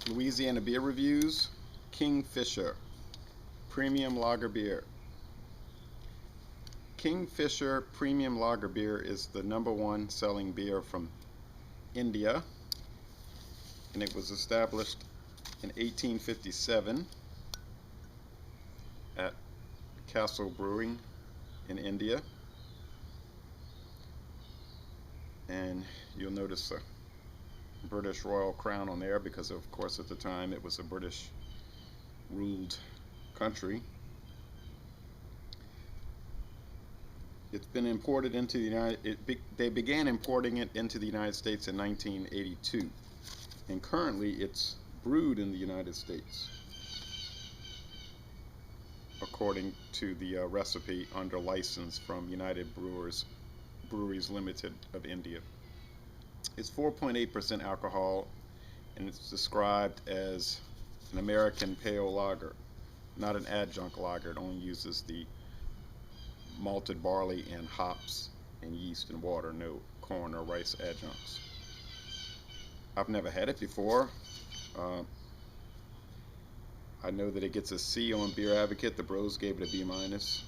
Louisiana beer reviews. Kingfisher premium lager beer. Kingfisher premium lager beer is the #1 selling beer from India, and it was established in 1857 at Castle Brewing in India. And you'll notice a British Royal Crown on there because, of course, at the time it was a British ruled country. It's been imported into the they began importing it into the United States in 1982, and currently it's brewed in the United States according to the recipe under license from United Breweries Limited of India. It's 4.8% alcohol, and it's described as an American pale lager, not an adjunct lager. It only uses the malted barley and hops and yeast and water, no corn or rice adjuncts. I've never had it before. I know that it gets a C on Beer Advocate. The Bros gave it a B-. It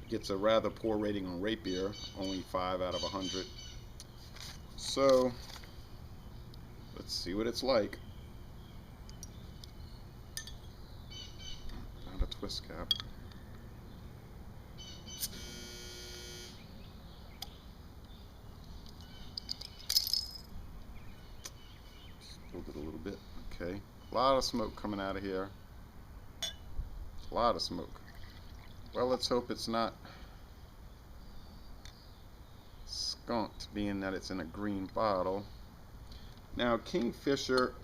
gets a rather poor rating on Rate Beer, only 5 out of 100. So let's see what it's like. Not a twist cap. Spilled it a little bit. Okay. A lot of smoke coming out of here. A lot of smoke. Well, let's hope it's not skunked, being that it's in a green bottle. Now, Kingfisher,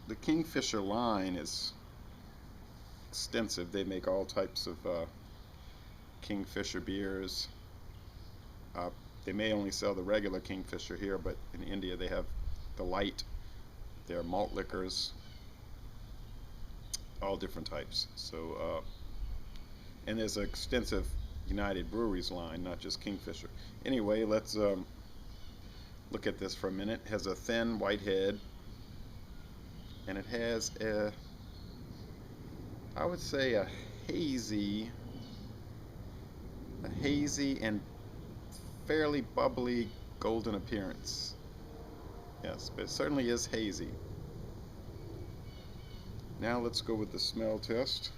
the Kingfisher line is extensive. They make all types of Kingfisher beers. They may only sell the regular Kingfisher here, but in India they have the light, their malt liquors, all different types. So, and there's an extensive United Breweries line, not just Kingfisher. Anyway, let's look at this for a minute. It has a thin white head, and it has I would say a hazy and fairly bubbly golden appearance. Yes, but it certainly is hazy. Now let's go with the smell test.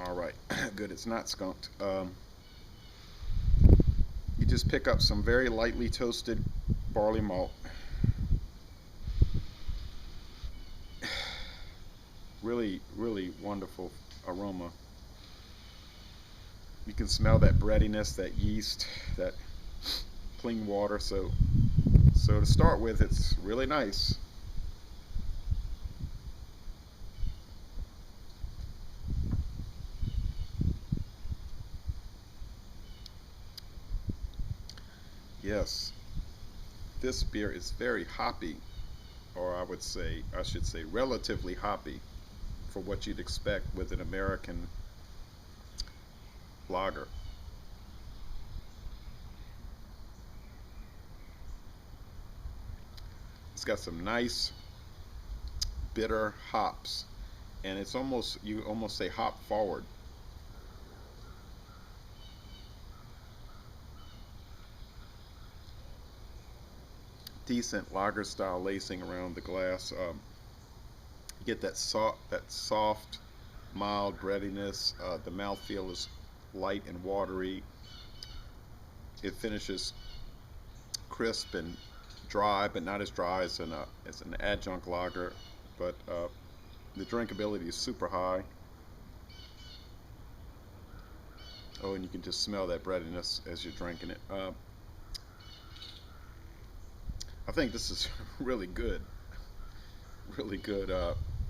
Alright, good, it's not skunked. You just pick up some very lightly toasted barley malt. Really, really wonderful aroma. You can smell that breadiness, that yeast, that clean water. So to start with, it's really nice. Yes, this beer is very hoppy, or I should say relatively hoppy for what you'd expect with an American lager. It's got some nice bitter hops, and it's almost, you almost say hop forward. Decent lager style lacing around the glass. You get that soft, mild breadiness. The mouthfeel is light and watery. It finishes crisp and dry, but not as dry as an adjunct lager. But the drinkability is super high. Oh, and you can just smell that breadiness as you're drinking it. I think this is really good. Really good.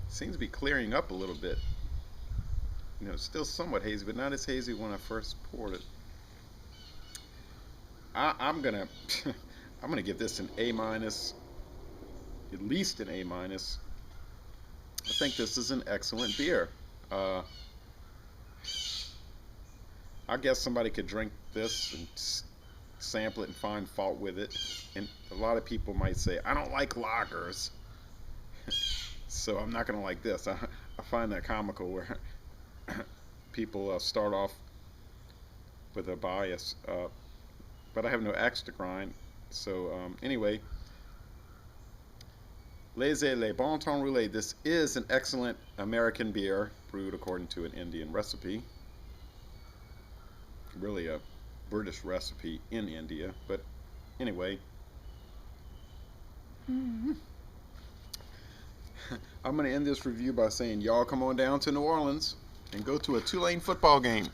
Seems to be clearing up a little bit. You know, it's still somewhat hazy, but not as hazy when I first poured it. I'm gonna I'm gonna give this an A-, at least an A-. I think this is an excellent beer. I guess somebody could drink this and sample it and find fault with it. And a lot of people might say, I don't like lagers, so I'm not going to like this. I find that comical where people start off with a bias, but I have no axe to grind. So anyway, Laissez les Bon Temps Roulé. This is an excellent American beer brewed according to an Indian recipe. Really a British recipe in India, but anyway. I'm going to end this review by saying y'all come on down to New Orleans and go to a Tulane football game.